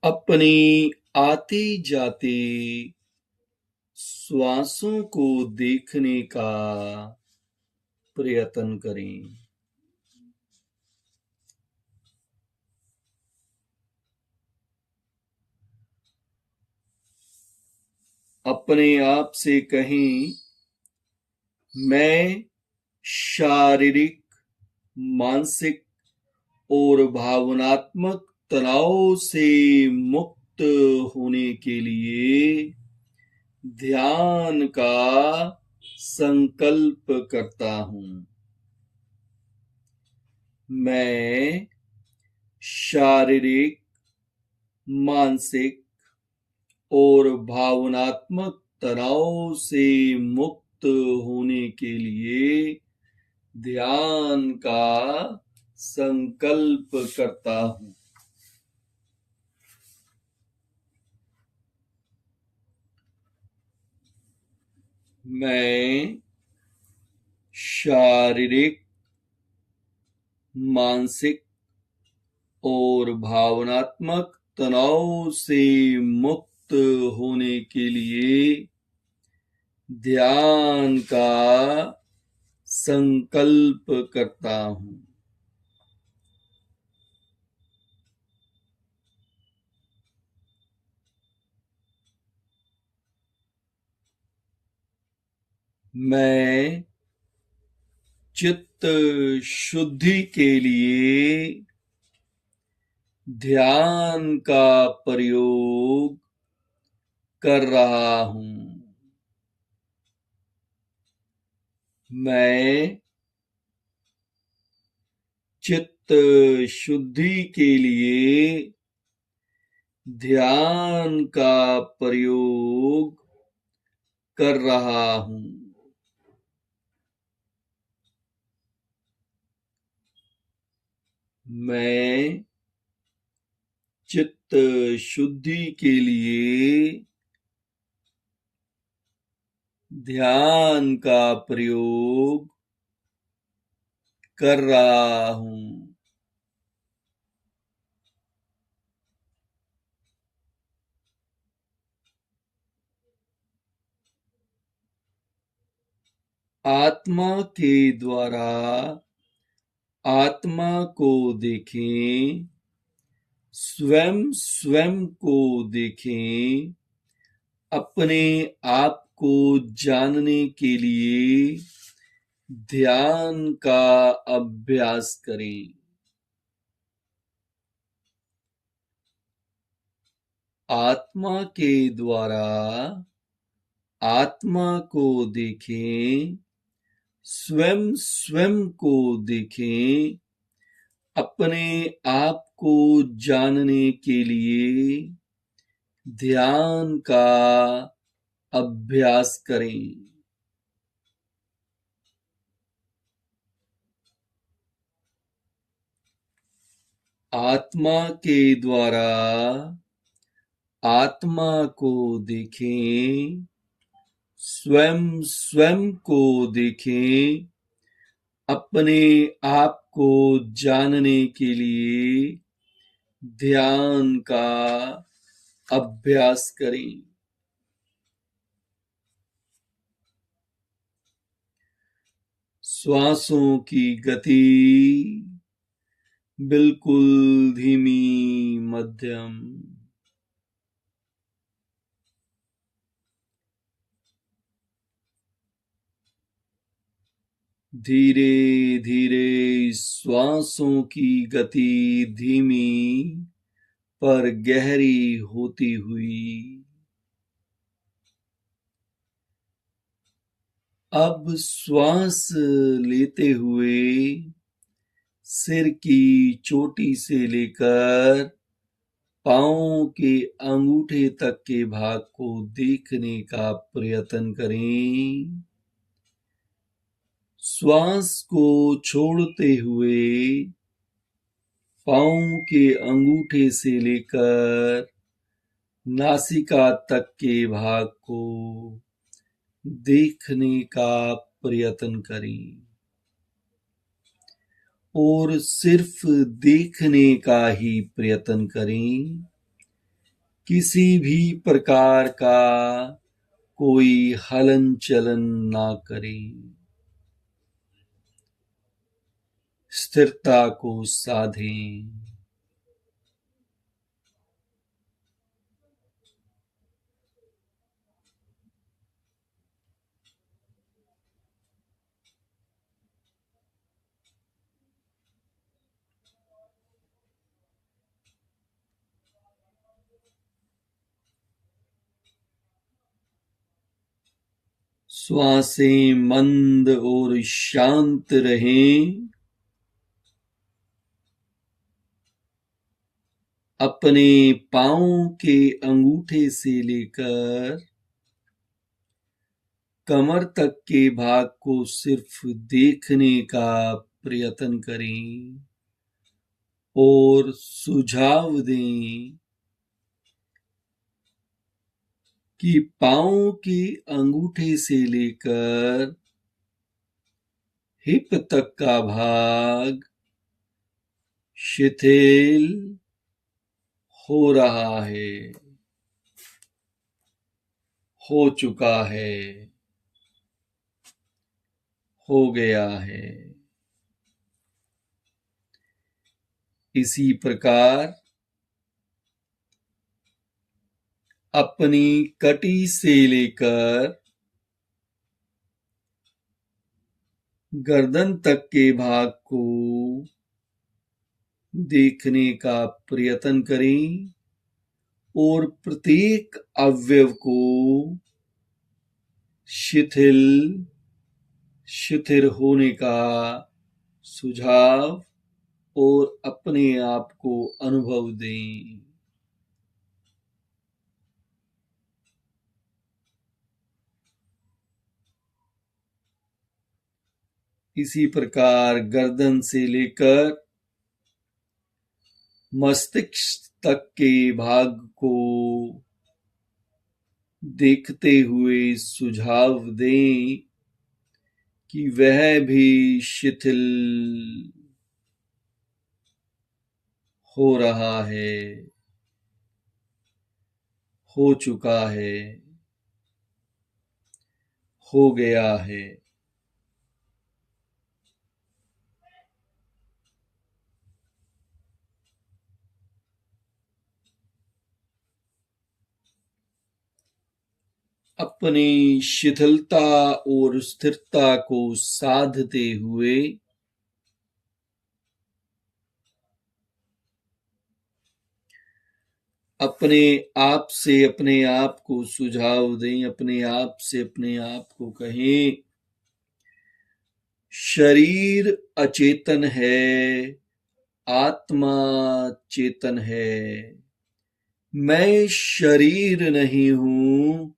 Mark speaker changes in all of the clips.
Speaker 1: अपनी आते जाते श्वासों को देखने का प्रयत्न करें। अपने आप से कहें, मैं शारीरिक, मानसिक और भावनात्मक तनाव से मुक्त होने के लिए ध्यान का संकल्प करता हूँ। मैं शारीरिक, मानसिक और भावनात्मक तनाव से मुक्त होने के लिए ध्यान का संकल्प करता हूँ। मैं शारीरिक, मानसिक और भावनात्मक तनाव से मुक्त होने के लिए ध्यान का संकल्प करता हूँ। मैं चित्त शुद्धि के लिए ध्यान का प्रयोग कर रहा हूँ। मैं चित्त शुद्धि के लिए ध्यान का प्रयोग कर रहा हूँ। मैं चित्त शुद्धि के लिए ध्यान का प्रयोग कर रहा हूँ। आत्मा के द्वारा आत्मा को देखें, स्वयं स्वयं को देखें, अपने आप को जानने के लिए ध्यान का अभ्यास करें। आत्मा के द्वारा आत्मा को देखें, स्वयं स्वयं को देखें, अपने आप को जानने के लिए ध्यान का अभ्यास करें। आत्मा के द्वारा आत्मा को देखें, स्वयं स्वयं को देखें, अपने आप को जानने के लिए ध्यान का अभ्यास करें। श्वासों की गति बिल्कुल धीमी, मध्यम। धीरे धीरे श्वासों की गति धीमी पर गहरी होती हुई अब श्वास लेते हुए सिर की चोटी से लेकर पांव के अंगूठे तक के भाग को देखने का प्रयत्न करें। श्वास को छोड़ते हुए पांव के अंगूठे से लेकर नासिका तक के भाग को देखने का प्रयत्न करें और सिर्फ देखने का ही प्रयत्न करें, किसी भी प्रकार का कोई हलन चलन ना करें, स्थिरता को साधें। श्वासें मंद और शांत रहें। अपने पांवों के अंगूठे से लेकर कमर तक के भाग को सिर्फ देखने का प्रयत्न करें और सुझाव दें कि पांवों के अंगूठे से लेकर हिप तक का भाग शिथिल हो रहा है, हो चुका है, हो गया है। इसी प्रकार अपनी कटी से लेकर गर्दन तक के भाग को देखने का प्रयत्न करें और प्रत्येक अवयव को शिथिल शिथिल होने का सुझाव और अपने आप को अनुभव दें। इसी प्रकार गर्दन से लेकर मस्तिष्क तक के भाग को देखते हुए सुझाव दें कि वह भी शिथिल हो रहा है, हो चुका है, हो गया है। अपनी शिथिलता और स्थिरता को साधते हुए अपने आप से अपने आप को सुझाव दें, अपने आप से अपने आप को कहें, शरीर अचेतन है, आत्मा चेतन है। मैं शरीर नहीं हूं,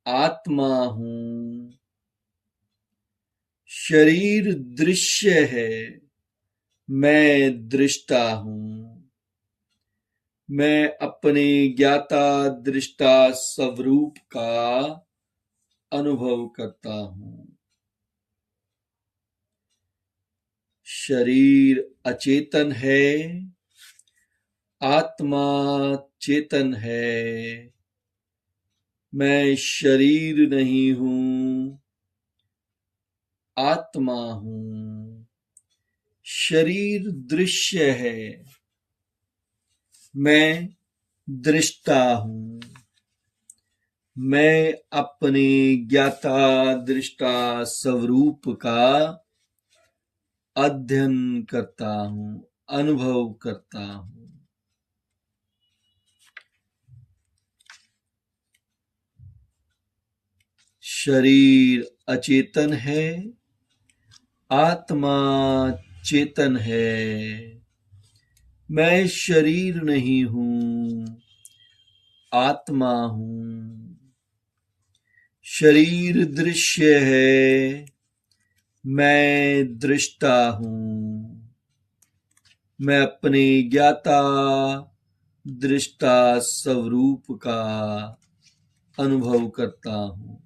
Speaker 1: आत्मा हूं। शरीर दृश्य है, मैं दृष्टा हूं। मैं अपने ज्ञाता दृष्टा स्वरूप का अनुभव करता हूं। शरीर अचेतन है, आत्मा चेतन है। मैं शरीर नहीं हूं, आत्मा हूं। शरीर दृश्य है, मैं दृष्टा हूं। मैं अपने ज्ञाता दृष्टा स्वरूप का अध्ययन करता हूं, अनुभव करता हूं। शरीर अचेतन है, आत्मा चेतन है। मैं शरीर नहीं हूं, आत्मा हूं। शरीर दृश्य है, मैं दृष्टा हूं। मैं अपने ज्ञाता दृष्टा स्वरूप का अनुभव करता हूं।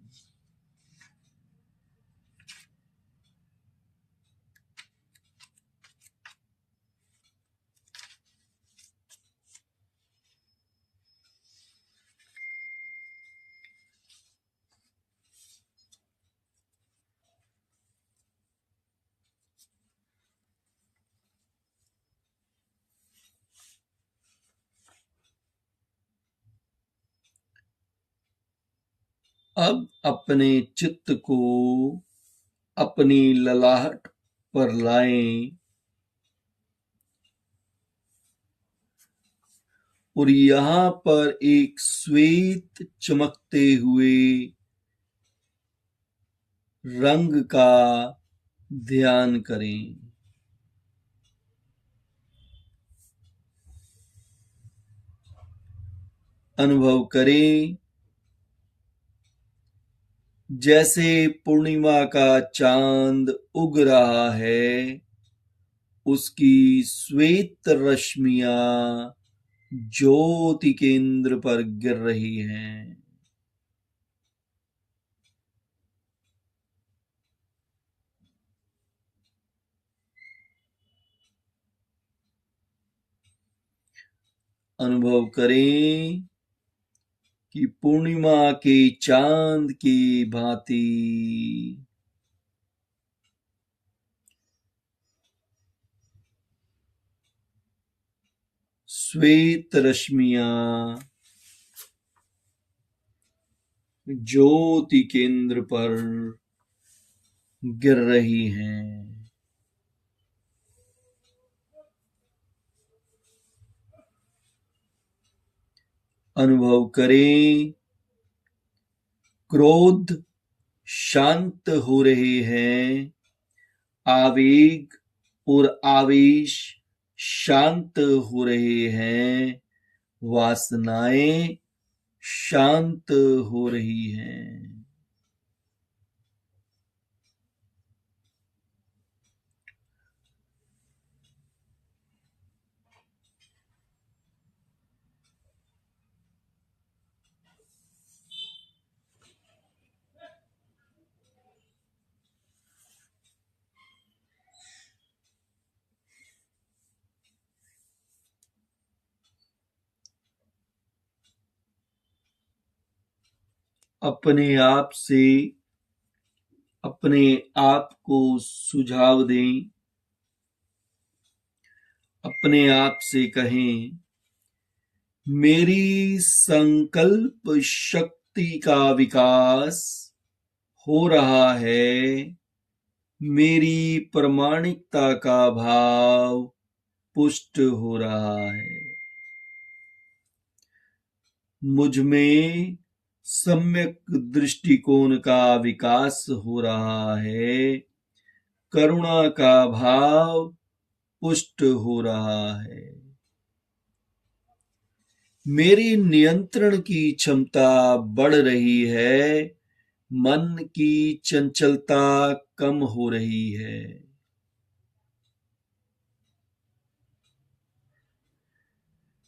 Speaker 1: अब अपने चित्त को अपनी ललाट पर लाएं और यहाँ पर एक श्वेत चमकते हुए रंग का ध्यान करें। अनुभव करें जैसे पूर्णिमा का चांद उग रहा है, उसकी श्वेत रश्मियां ज्योति केंद्र पर गिर रही हैं। अनुभव करें कि पूर्णिमा के चांद की भांति श्वेत रश्मियां ज्योति केंद्र पर गिर रही हैं। अनुभव करें क्रोध शांत हो रहे हैं, आवेग और आवेश शांत हो रहे हैं, वासनाएं शांत हो रही हैं। अपने आप से अपने आप को सुझाव दें, अपने आप से कहें, मेरी संकल्प शक्ति का विकास हो रहा है, मेरी प्रामाणिकता का भाव पुष्ट हो रहा है, मुझ में सम्यक दृष्टिकोण का विकास हो रहा है, करुणा का भाव पुष्ट हो रहा है, मेरी नियंत्रण की क्षमता बढ़ रही है, मन की चंचलता कम हो रही है।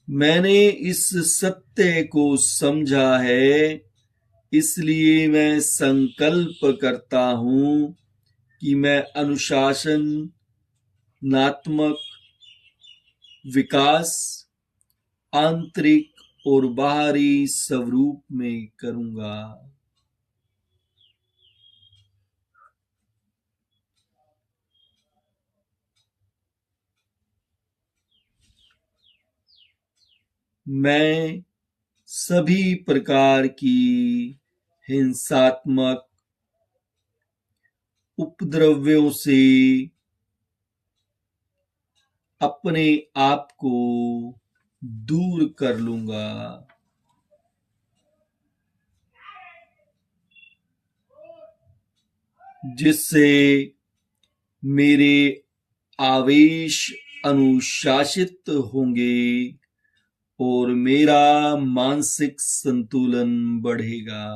Speaker 1: मैंने इस सत्य को समझा है, इसलिए मैं संकल्प करता हूं कि मैं अनुशासनात्मक विकास आंतरिक और बाहरी स्वरूप में करूंगा। मैं सभी प्रकार की हिंसात्मक उपद्रव्यों से अपने आप को दूर कर लूंगा। जिससे मेरे आवेश अनुशासित होंगे और मेरा मानसिक संतुलन बढ़ेगा।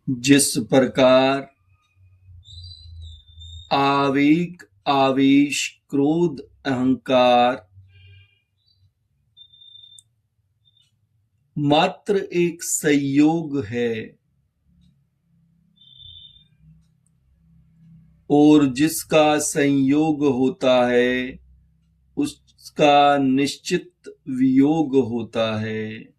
Speaker 1: जिस प्रकार आवेग, आवेश, क्रोध, अहंकार मात्र एक संयोग है, और जिसका संयोग होता है उसका निश्चित वियोग होता है।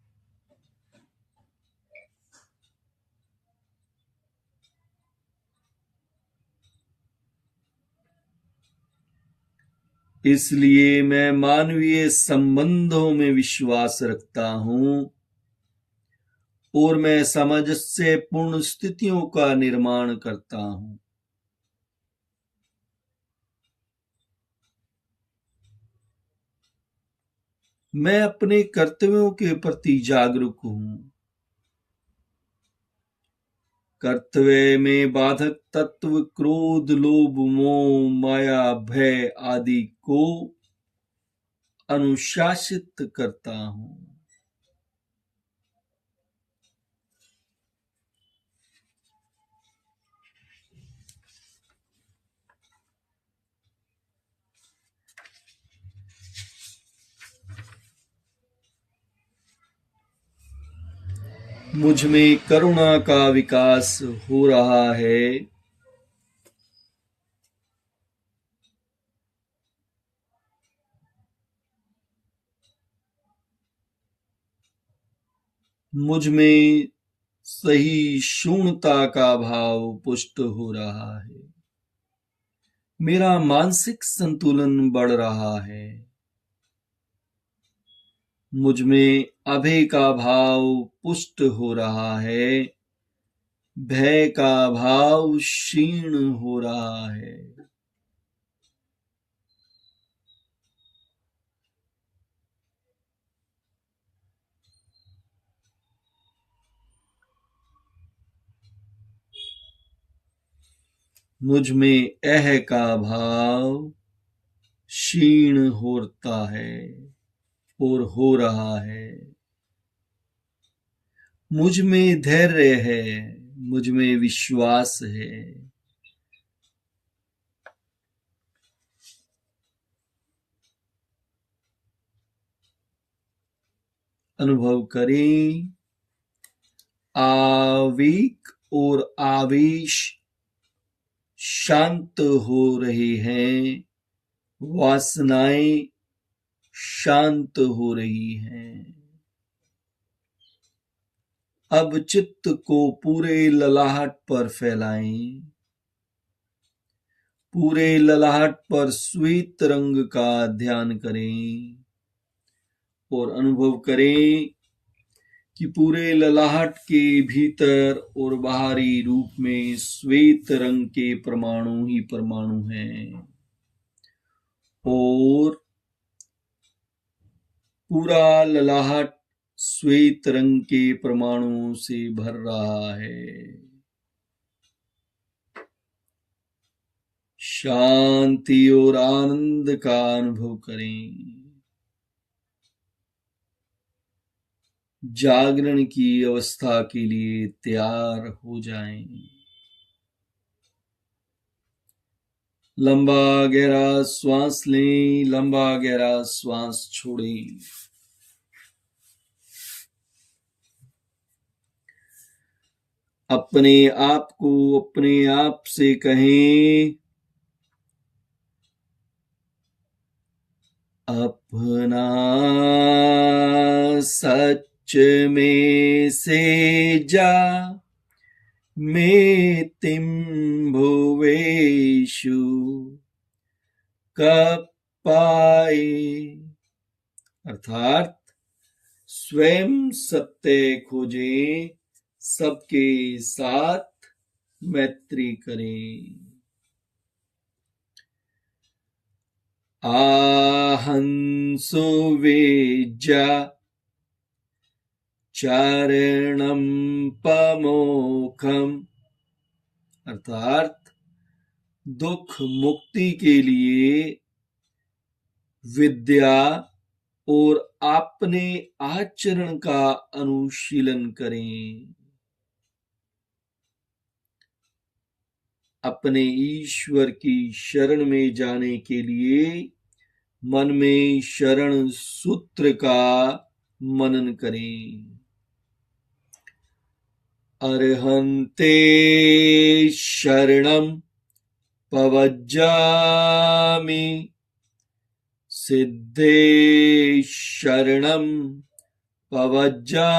Speaker 1: इसलिए मैं मानवीय संबंधों में विश्वास रखता हूं और मैं सामंजस्य पूर्ण स्थितियों का निर्माण करता हूं। मैं अपने कर्तव्यों के प्रति जागरूक हूं। कर्तव्य में बाधक तत्व क्रोध, लोभ, मोह, माया, भय आदि को अनुशासित करता हूं। मुझ में करुणा का विकास हो रहा है। मुझ में सहिष्णुता का भाव पुष्ट हो रहा है। मेरा मानसिक संतुलन बढ़ रहा है। मुझ में अभय का भाव पुष्ट हो रहा है। भय का भाव क्षीण हो रहा है। मुझ में अह का भाव क्षीण होता है और हो रहा है। मुझ में धैर्य है। मुझ में विश्वास है। अनुभव करें, आवेग और आवेश शांत हो रहे हैं। वासनाएं शांत हो रही हैं। अब चित्त को पूरे ललाहट पर फैलाएं। पूरे ललाहट पर श्वेत रंग का ध्यान करें और अनुभव करें कि पूरे ललाहट के भीतर और बाहरी रूप में श्वेत रंग के परमाणु ही परमाणु हैं और पूरा ललाहट श्वेत रंग के परमाणुओं से भर रहा है। शांति और आनंद का अनुभव करें। जागरण की अवस्था के लिए तैयार हो जाएं। लंबा गहरा श्वास लें, लंबा गहरा श्वास छोड़ें। अपने आप को अपने आप से कहें, अपना सच में से जा में तिम भुवेशु कब पाए। अर्थात स्वयं सत्य खोजें, सबके साथ मैत्री करें। आहंसु वेज्जा चारणम पमोखम। अर्थात दुख मुक्ति के लिए विद्या और अपने आचरण का अनुशीलन करें। अपने ईश्वर की शरण में जाने के लिए मन में शरण सूत्र का मनन करें। अर्हन्ते शरणम पवज्जामि सिद्धे शरणं पवज्जामि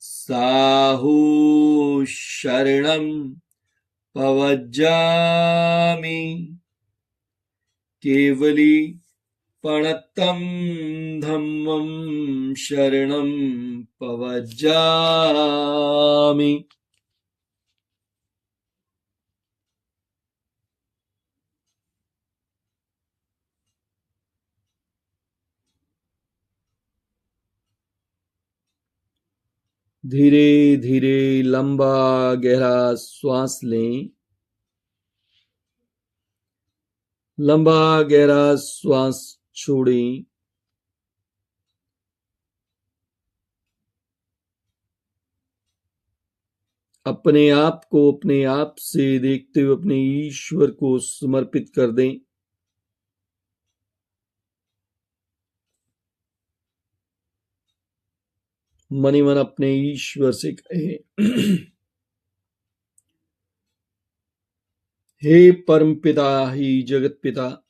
Speaker 1: साहु शरणं पवज्जामि केवली पणत्तं धम्मं शरणं पवज्जामि। धीरे धीरे लंबा गहरा श्वास लें। लंबा गहरा श्वास छोड़ें। अपने आप को अपने आप से देखते हुए अपने ईश्वर को समर्पित कर दें। मनी मन अपने ईश्वर से कहें, हे परम पिता, ही जगत पिता,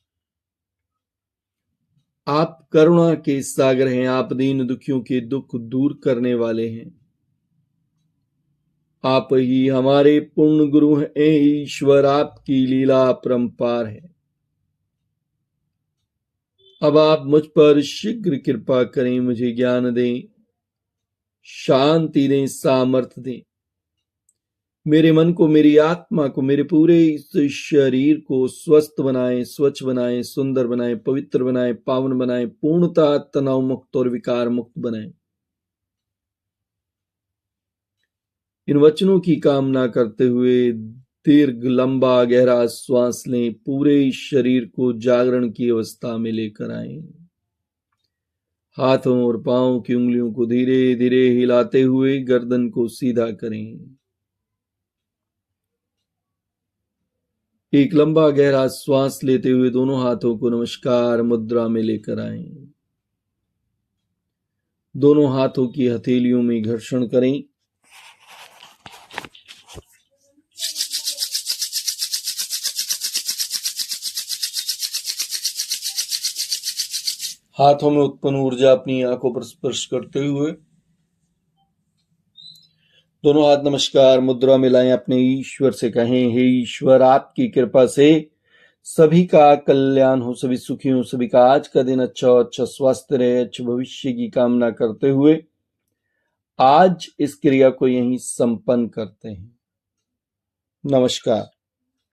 Speaker 1: आप करुणा के सागर हैं। आप दीन दुखियों के दुख दूर करने वाले हैं। आप ही हमारे पूर्ण गुरु हैं। ईश्वर, आपकी लीला अपरंपार है। अब आप मुझ पर शीघ्र कृपा करें, मुझे ज्ञान दें, शांति दें, सामर्थ्य दें। मेरे मन को, मेरी आत्मा को, मेरे पूरे इस शरीर को स्वस्थ बनाएं, स्वच्छ बनाएं, सुंदर बनाएं, पवित्र बनाएं, पावन बनाएं, पूर्णतः तनाव मुक्त और विकार मुक्त बनाएं। इन वचनों की कामना करते हुए दीर्घ लंबा गहरा श्वास लें। पूरे शरीर को जागरण की अवस्था में लेकर आएं। हाथों और पांवों की उंगलियों को धीरे धीरे हिलाते हुए गर्दन को सीधा करें। एक लंबा गहरा श्वास लेते हुए दोनों हाथों को नमस्कार मुद्रा में लेकर आएं। दोनों हाथों की हथेलियों में घर्षण करें। हाथों में उत्पन्न ऊर्जा अपनी आंखों पर स्पर्श करते हुए दोनों हाथ नमस्कार मुद्रा में लाएं। अपने ईश्वर से कहें, हे ईश्वर, आपकी कृपा से सभी का कल्याण हो, सभी सुखी हो, सभी का आज का दिन अच्छा स्वस्थ रहे, अच्छे भविष्य की कामना करते हुए आज इस क्रिया को यहीं संपन्न करते हैं। नमस्कार।